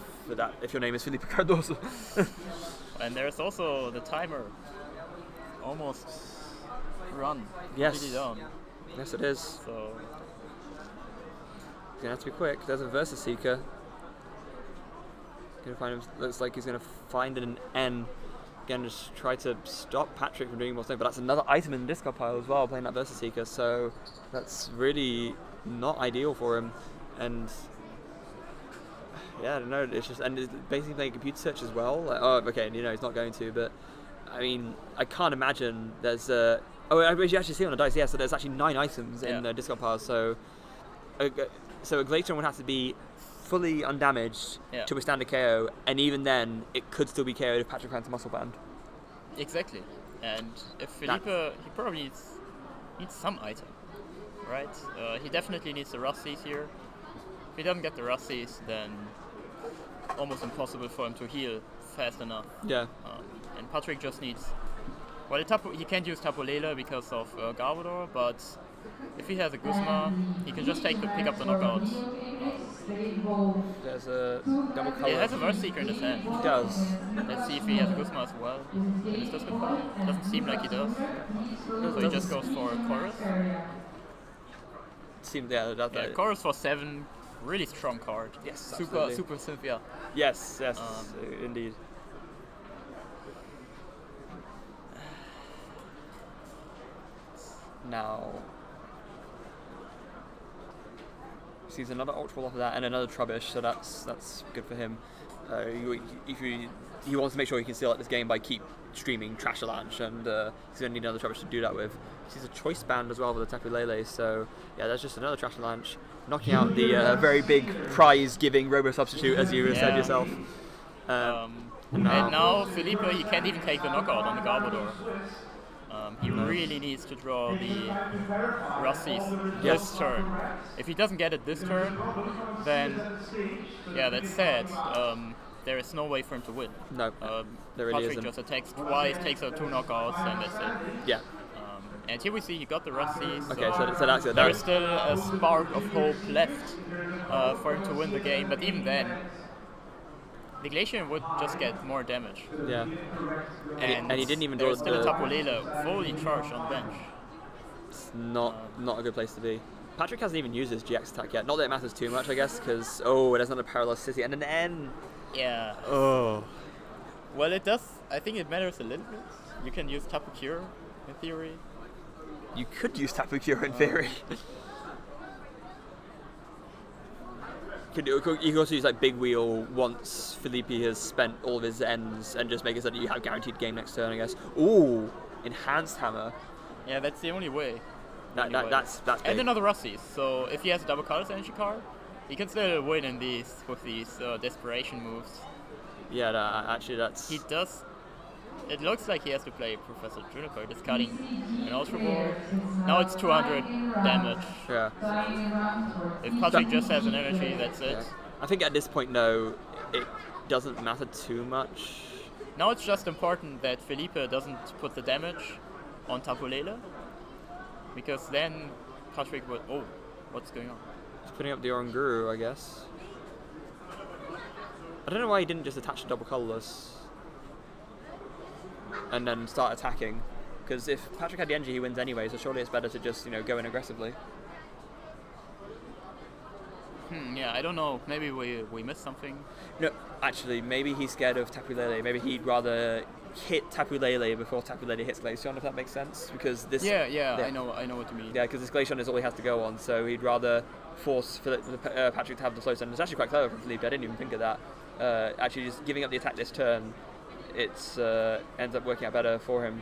your name is Filipe Cardoso. And there's also the timer almost run. Yes. Really done. Yes, it is. So he's gonna have to be quick. There's a Versus Seeker. Gonna find him. Looks like he's gonna find an N. Again, just try to stop Patrik from doing more things. But that's another item in the discard pile as well, playing that Versus Seeker. So that's really not ideal for him, and yeah, I don't know. It's just and it's basically playing computer search as well. Like, oh, okay, he's not going to, but I mean, I can't imagine there's you actually see on the dice. Yeah, so there's actually 9 items in the discard pile. So a Glaceon would have to be fully undamaged to withstand a KO, and even then, it could still be KO'd if Patrik finds a muscle band. Exactly, and if Filipe, he probably needs some item. Right? He definitely needs the Rusties here. If he doesn't get the Rusties, then almost impossible for him to heal fast enough. Yeah. And Patrik just needs... Well, he can't use Tapu Lele because of Garbodor, but if he has a Guzma, he can just pick up the knockout. There's a double color. He has a Verse Seeker in his hand. He does. Let's see if he has a Guzma as well. This doesn't seem like he does. So he just goes for a Chorus. Chorus for 7, really strong card. Yes, super Cynthia. Yes, indeed. Now, sees another Ultra Ball off of that and another Trubbish, so that's good for him. He wants to make sure he can still at this game by keep streaming Trash Avalanche, and he's going to need another Trubbish to do that with. He's a Choice Band as well with the Tapu Lele, so yeah, that's just another Trash Avalanche, knocking out the very big prize-giving Robo Substitute, as you said yourself. And now Filipe, he can't even take the knockout on the Garbodor. He really needs to draw the Rusties this turn. If he doesn't get it this turn, then yeah, that's sad. There is no way for him to win. No, there really isn't. Patrik just attacks twice, takes out 2 knockouts, and that's it. Yeah. And here we see he got the Rusties. Okay, so that's good. There is still a spark of hope left for him to win the game, but even then, the Glaceon would just get more damage. Yeah. And he didn't even draw the... There's still a Tapu Lele fully charged on the bench. It's not a good place to be. Patrik hasn't even used his GX attack yet. Not that it matters too much, I guess, because, there's another Parallel City and an N. Yeah. Oh. Well, it does. I think it matters a little bit. You can use Tapu Cure, in theory. You could use Tapu Cure in theory. You can also use like Big Wheel once Filipe has spent all of his ends and just make it so that you have guaranteed game next turn, I guess. Ooh, Enhanced Hammer. Yeah, that's the only way. That's big. And another Rusties. So if he has a double colors energy card, he can still win in with these desperation moves. Yeah, actually that's... He does... It looks like he has to play Professor Juniper, discarding an Ultra Ball. Now it's 200 damage. Yeah. So if Patrik just has an energy, that's it. Yeah. I think at this point, no, it doesn't matter too much. Now it's just important that Filipe doesn't put the damage on Tapu Lele. because then Patrik would. Oh, what's going on? He's putting up the Oranguru, I guess. I don't know why he didn't just attach a double colourless and then start attacking. Because if Patrik had the energy, he wins anyway. So surely it's better to just go in aggressively. Yeah, I don't know. Maybe we missed something. No, actually, maybe he's scared of Tapu Lele. Maybe he'd rather hit Tapu Lele before Tapu Lele hits Glaceon, if that makes sense. Because this. Yeah. I know what you mean. Yeah, because this Glaceon is all he has to go on. So he'd rather force Patrik to have the slow stone. It's actually quite clever from Filipe. I didn't even think of that. Actually, just giving up the attack this turn, it's ends up working out better for him.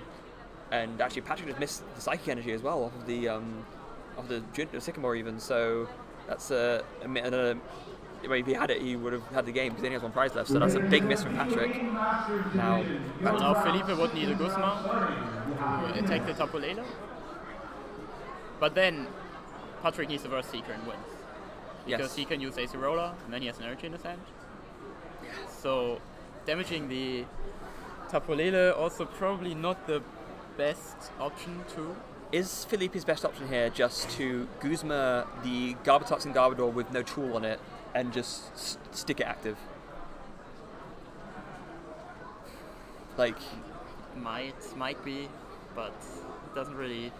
And actually, Patrik just missed the Psychic Energy as well off of the Sycamore even. So that's another. If he had it, he would have had the game because he only has one prize left. So that's a big miss from Patrik. Now Filipe would need a Guzma, attack the Tapu Lele. But then Patrik needs a Verse Seeker and wins. Because he can use Acerola, and then he has an energy in his hand. So damaging the Tapu Lele also probably not the best option too. Is Filipe's best option here just to Guzma the Garbatox and Garbodor with no tool on it and just stick it active? Like, might be, but it doesn't really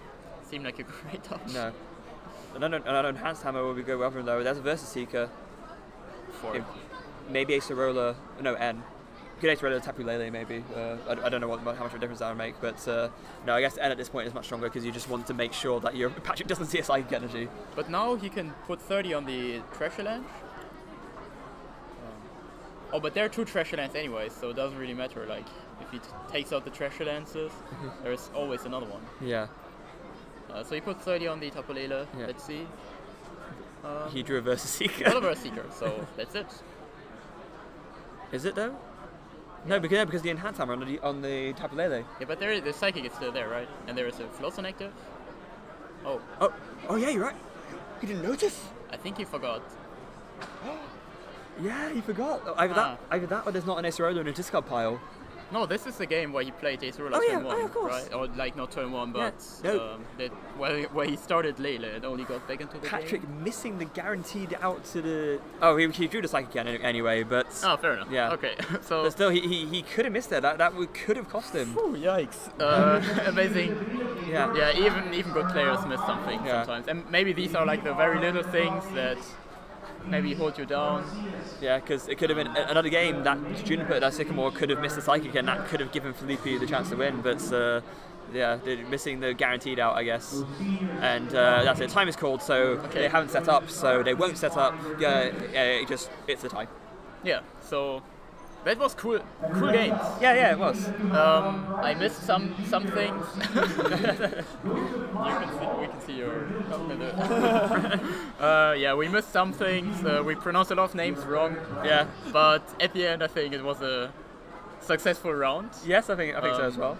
seem like a great option. No. Another Enhanced Hammer will go well for him though. There's a Versus Seeker. Maybe Acerola. No, N. Could Acerola Tapu Lele maybe. I don't know how much of a difference that would make, but no, I guess N at this point is much stronger because you just want to make sure that your Patrik doesn't see a Psychic Energy. But now he can put 30 on the Treasure Lands. Oh, but there are 2 Treasure Lands anyway, so it doesn't really matter. Like, if he takes out the Treasure Lances, there's always another one. Yeah. So he put 30 on the Tapu Lele. Yeah. Let's see. He drew a Versus Seeker. Not a Verse Seeker, so that's it. Is it though? No, because the Enhanced Hammer on the Tapu Lele. Yeah, but the Psychic is still there, right? And there is a Floatstone active. Oh. Oh yeah, you're right. He didn't notice. I think he forgot. Yeah, he forgot. Either that or there's not an Acerola in a discard pile. No, this is the game where he played Acerola turn 1, of course. right? Or like not turn 1, but Yeah, where he started Lele and only got back into the Patrik game. missing the guaranteed out to the. Oh, he drew the Psychic anyway, but. Oh, fair enough. Yeah. Okay, so. But still, he could have missed it. That could have cost him. Whew, yikes. Amazing. Yeah. Yeah, even good players miss something sometimes, and maybe these are like the very little things that maybe hold you down. Yeah, because it could have been another game that Juniper, that Sycamore could have missed the Psychic, and that could have given Filipe the chance to win. But yeah, they're missing the guaranteed out, I guess. And that's it. Time is called, so they haven't set up, so they won't set up. It's the time. Yeah. So that was cool games. Yeah, it was. I missed some things. We can see your. Yeah, we missed some things. We pronounced a lot of names wrong. Yeah, but at the end, I think it was a successful round. Yes, I think so as well.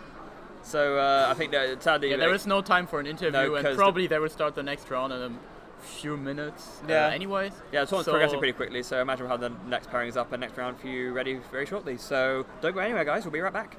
So I think that sadly, there is no time for an interview, No, and probably they will start the next round in a few minutes. Anyways. Yeah, so it's progressing pretty quickly. So imagine we'll have the next pairings up and next round for you ready very shortly. So don't go anywhere, guys. We'll be right back.